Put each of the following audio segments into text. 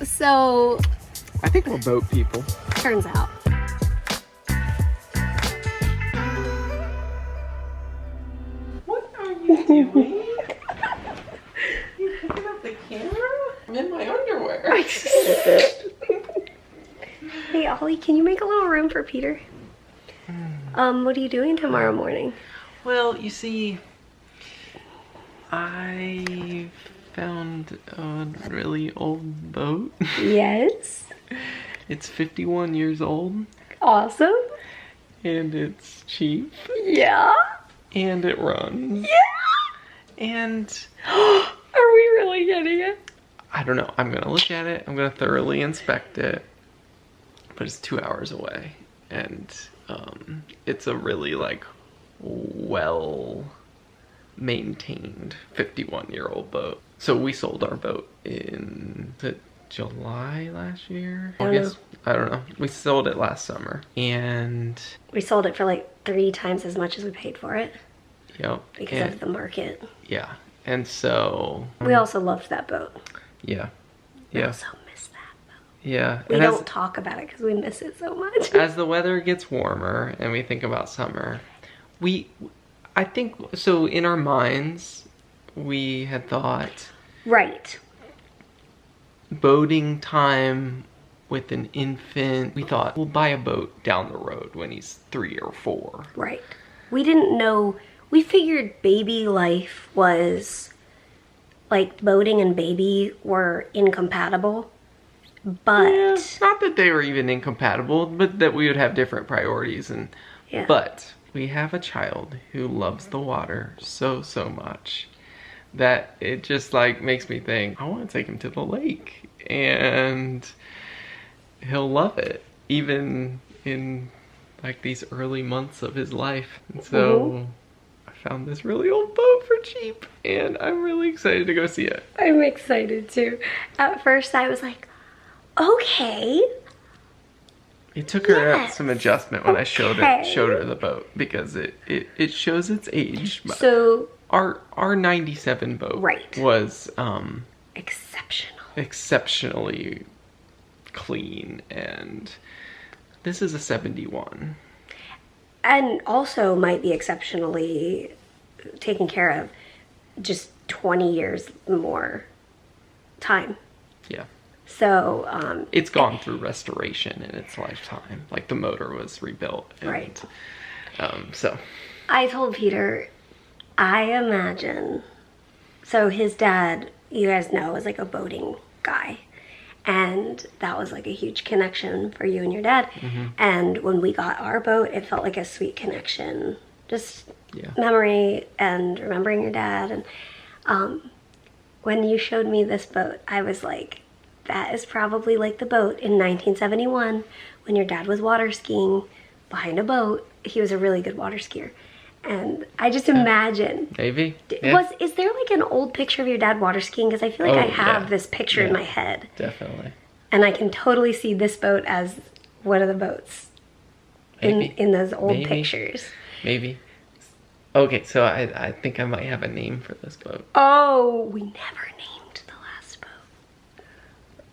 So, I think we're boat people. turns out. What are you doing? You picking up the camera? I'm in my underwear. Hey, Ollie, can you make a little room for Peter? What are you doing tomorrow morning? Well, you see, I found a really old boat. Yes. It's 51 years old. Awesome. And it's cheap. Yeah. And it runs. Yeah. And Are we really getting it? I don't know. I'm gonna look at it. I'm gonna thoroughly inspect it. But it's 2 hours away. And it's a really like well maintained 51-year-old boat. So we sold our boat in July last year? August? I don't know. We sold it last summer. And We sold it for like 3 times as much as we paid for it yep. because of the market. Yeah. And so We also loved that boat. yeah. We Yeah. also miss that boat. Yeah. We And don't talk about it because we miss it so much. as the weather gets warmer and we think about summer, I think so in our minds we had thought Right. boating time with an infant, we thought we'll buy a boat down the road when he's 3 or 4. Right. We didn't know, we figured baby life was, like, boating and baby were incompatible, but... Yeah, not that they were even incompatible, but that we would have different priorities. And Yeah. But we have a child who loves the water so much that it just like makes me think, I want to take him to the lake and he'll love it, even in like these early months of his life. And so I found this really old boat for cheap and I'm really excited to go see it. I'm excited too. At first I was like, okay. It took her Yes. some adjustment when I showed Okay. her the boat because it shows its age. But So, our 97 boat Right. was exceptional. exceptionally clean, and this is a 71. And also might be exceptionally taken care of, just 20 years more time. Yeah. So, It's gone through restoration in its lifetime. Like the motor was rebuilt. And, Right. So. I told Peter, I imagine, so his dad, you guys know, is like a boating guy. And that was like a huge connection for you and your dad. And when we got our boat, it felt like a sweet connection. Just Yeah. memory and remembering your dad. And when you showed me this boat, I was like, that is probably like the boat in 1971 when your dad was water skiing behind a boat. He was a really good water skier. And I just imagine. Maybe. Yeah. Is there like an old picture of your dad water skiing? Because I feel like Oh, I have yeah. this picture in Yeah. my head. Definitely. And I can totally see this boat as one of the boats Maybe. in those old Maybe. pictures. Maybe. Okay, so I think I might have a name for this boat. Oh, we never named the last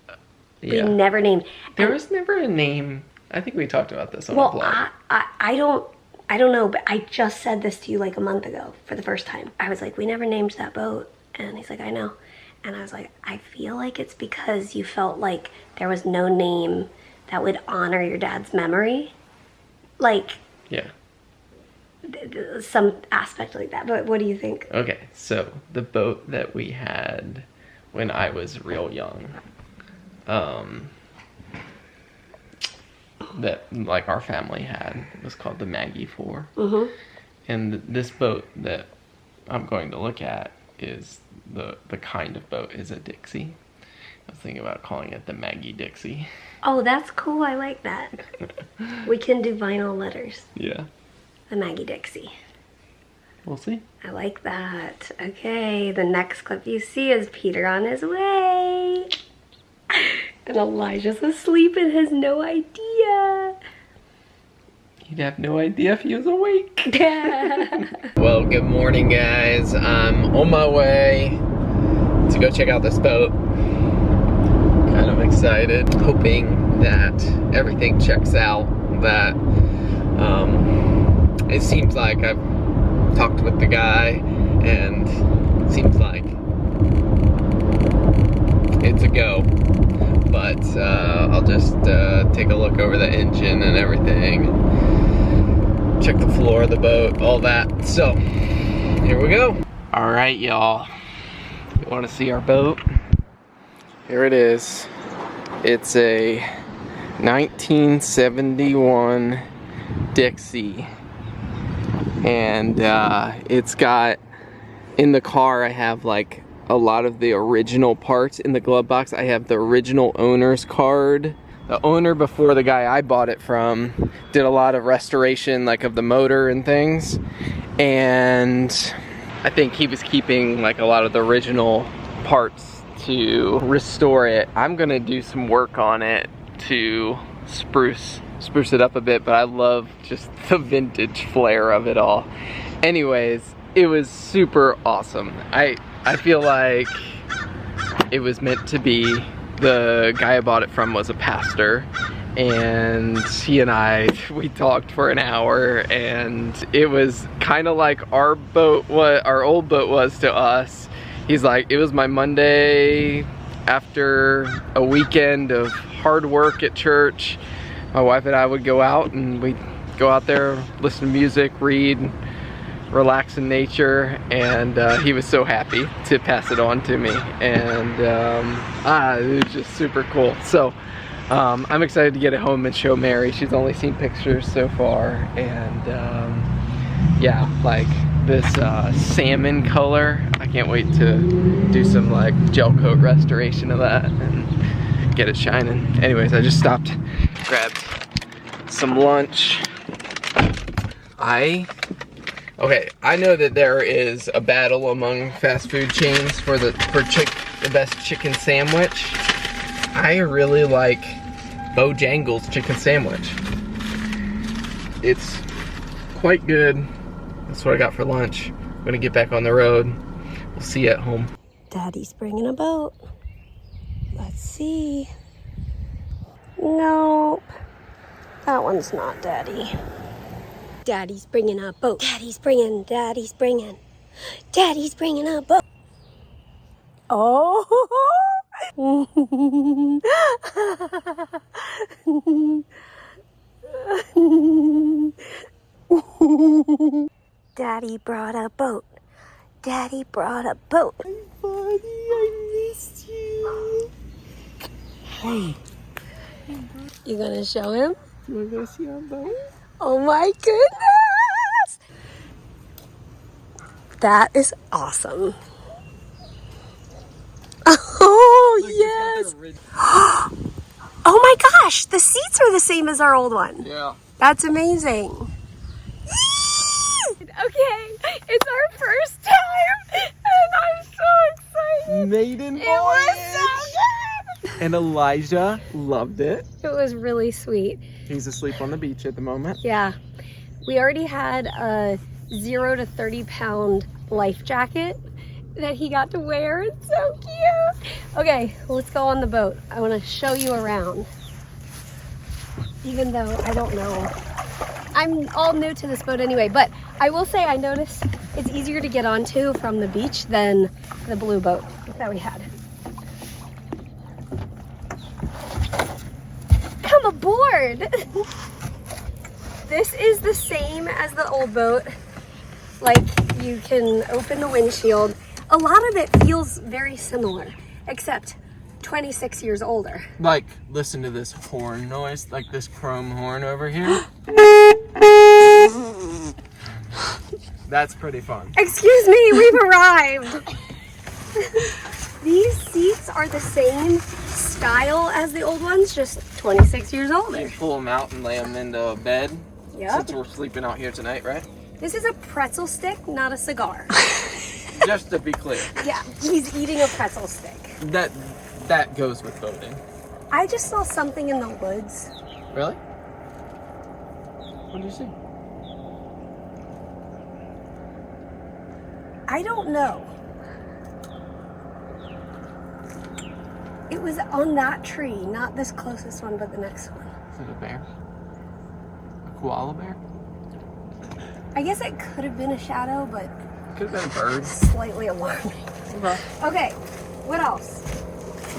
boat. Yeah. We never named. There and- was never a name. I think we talked about this on the Well, blog. I don't know, but I just said this to you like a month ago for the first time. I was like, we never named that boat. And he's like, I know. And I was like, I feel like it's because you felt like there was no name that would honor your dad's memory. Like, Yeah. some aspect like that. But what do you think? Okay, so the boat that we had when I was real young, that like our family had, was called the Maggie 4. Mm-hmm. And this boat that I'm going to look at is the kind of boat is a Dixie. I was thinking about calling it the Maggie Dixie. Oh, that's cool. I like that. We can do vinyl letters. Yeah, The Maggie Dixie. we'll see. I like that. Okay, the next clip you see is Peter on his way. And Elijah's asleep and has no idea. He'd have no idea if he was awake. Well, good morning, guys. I'm on my way to go check out this boat. Kind of excited excited, hoping that everything checks out, that it seems like I've talked with the guy and it seems like it's a go. But I'll just take a look over the engine and everything, check the floor of the boat, all that. So here we go. All right, y'all, you want to see our boat? Here it is. It's a 1971 Dixie, and it's got, in the car I have like a lot of the original parts. In the glove box I have the original owner's card. The owner before the guy I bought it from did a lot of restoration, like of the motor and things, and I think he was keeping like a lot of the original parts to restore it. I'm gonna do some work on it to spruce it up a bit, but I love just the vintage flair of it all. Anyways, it was super awesome. I feel like it was meant to be. The guy I bought it from was a pastor, and he and we talked for an hour, and it was kind of like our boat, what our old boat was to us. He's like, it was my Monday after a weekend of hard work at church. My wife and I would go out, and we'd go out there, listen to music, read, relax in nature, and he was so happy to pass it on to me, and it was just super cool. So I'm excited to get it home and show Mary. She's only seen pictures so far, and yeah, like this salmon color, I can't wait to do some like gel coat restoration of that and get it shining. Anyways, I just stopped, grabbed some lunch. Okay, I know that there is a battle among fast food chains for the best chicken sandwich. I really like Bojangles chicken sandwich. It's quite good. That's what I got for lunch. I'm gonna get back on the road. We'll see you at home. Daddy's bringing a boat. Let's see. Nope. That one's not Daddy. Daddy's bringing a boat. Daddy's bringing a boat. Oh! Daddy brought a boat. Daddy brought a boat. Hi, buddy, I missed you. Hey. You gonna show him? You wanna go see our boat? Oh my goodness! That is awesome. Oh, Look, yes! Oh my gosh, the seats are the same as our old one. Yeah. That's amazing. Okay, it's our first time, and I'm so excited. Maiden voyage! It was so good! And Elijah loved it. It was really sweet. He's asleep on the beach at the moment. Yeah, we already had a 0 to 30 pound life jacket that he got to wear. It's so cute. Okay, let's go on the boat. I want to show you around. Even though I don't know. I'm all new to this boat anyway, but I will say I noticed it's easier to get onto from the beach than the blue boat that we had. Come aboard! This is the same as the old boat. Like, you can open the windshield. A lot of it feels very similar, except 26 years older. Like, listen to this horn noise, like this chrome horn over here. That's pretty fun. Excuse me, we've arrived. These seats are the same style as the old ones, just 26 years older. You pull them out and lay them into bed. Yep. Since we're sleeping out here tonight, right? This is a pretzel stick, not a cigar. Just to be clear. Yeah, he's eating a pretzel stick. That goes with boating. I just saw something in the woods. Really? What did you see? I don't know. It was on that tree, not this closest one, but the next one. Is it a bear? A koala bear? I guess it could have been a shadow, but Could have been a bird. slightly alarming. Okay, what else?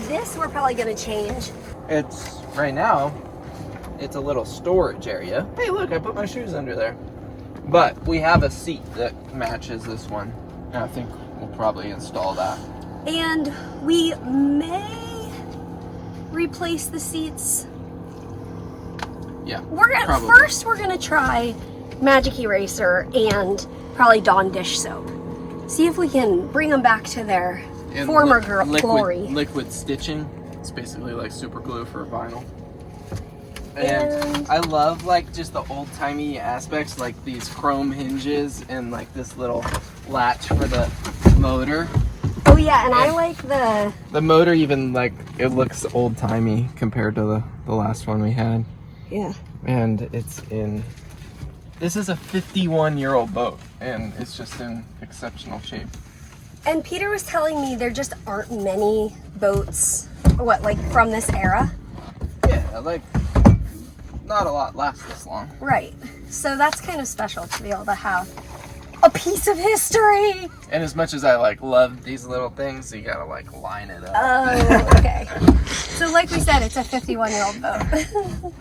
This we're probably gonna change. It's, right now, it's a little storage area. Hey look, I put my shoes under there. But we have a seat that matches this one. And I think we'll probably install that. And we may replace the seats. Yeah, We're gonna probably. first we're gonna try Magic Eraser and probably Dawn dish soap. See if we can bring them back to their And former liquid, glory. Liquid stitching. It's basically like super glue for vinyl. And And- I love like just the old timey aspects, like these chrome hinges and like this little latch for the motor. Oh yeah, and I like The motor even like it looks old timey compared to the last one we had. yeah. And it's in. This is a 51-year-old boat, and it's just in exceptional shape. And Peter was telling me there just aren't many boats, like from this era. Yeah, like not a lot lasts this long. Right. So that's kind of special to be able to have a piece of history. And as much as I like love these little things, you gotta like line it up. Oh, okay. So like we said, it's a 51-year-old boat.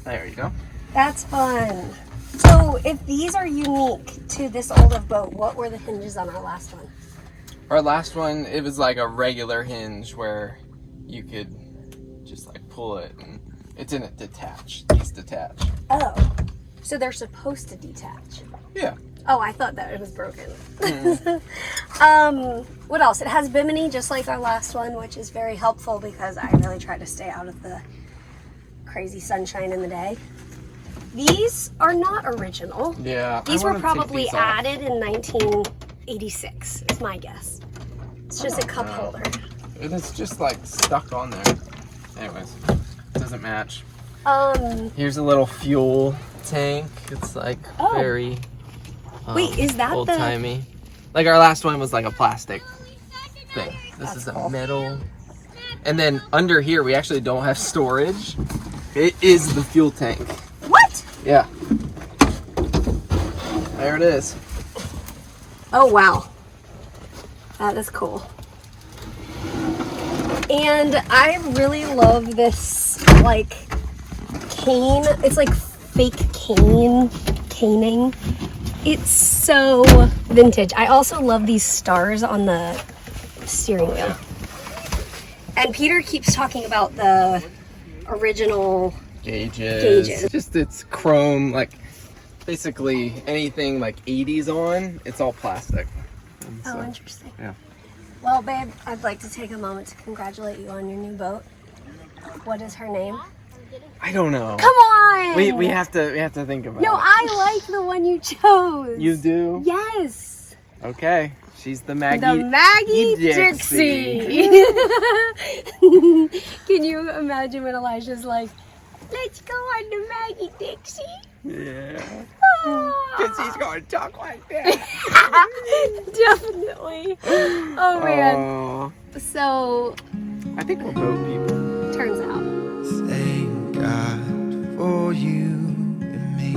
There you go. That's fun. So if these are unique to this old of boat, what were the hinges on our last one? Our last one, it was like a regular hinge where you could just like pull it, and it didn't detach. These detach. Oh, so they're supposed to detach. Yeah. Oh, I thought that it was broken. What else? It has bimini just like our last one, which is very helpful because I really try to stay out of the crazy sunshine in the day. These are not original. Yeah. These were probably added in 1986, is my guess. It's just a cup holder. And it's just like stuck on there. Anyways, doesn't match. Here's a little fuel tank. It's like Oh. very Wait, is that old the... timey. Like our last one was like a plastic thing. This That's is a cool. metal. And then under here we actually don't have storage. It is the fuel tank. What? Yeah. There it is. Oh, wow. That is cool. And I really love this, like, cane. It's like fake caning. It's so vintage. I also love these stars on the steering wheel. And Peter keeps talking about the original Gauges. Just it's chrome, like basically anything like 80s on, it's all plastic. And Oh, so, interesting. yeah. Well, babe, I'd like to take a moment to congratulate you on your new boat. What is her name? I don't know. Come on! We have to think about No, it. I like the one you chose. You do? Yes. Okay. She's the Maggie. The Maggie Dixie. Dixie. Can you imagine when Elijah's like, let's go on the Maggie Dixie? Yeah. Ah. Because he's going to talk like that. Definitely. Oh, man. Oh, So, I think we're boat people. turns out. Thank God for you and me.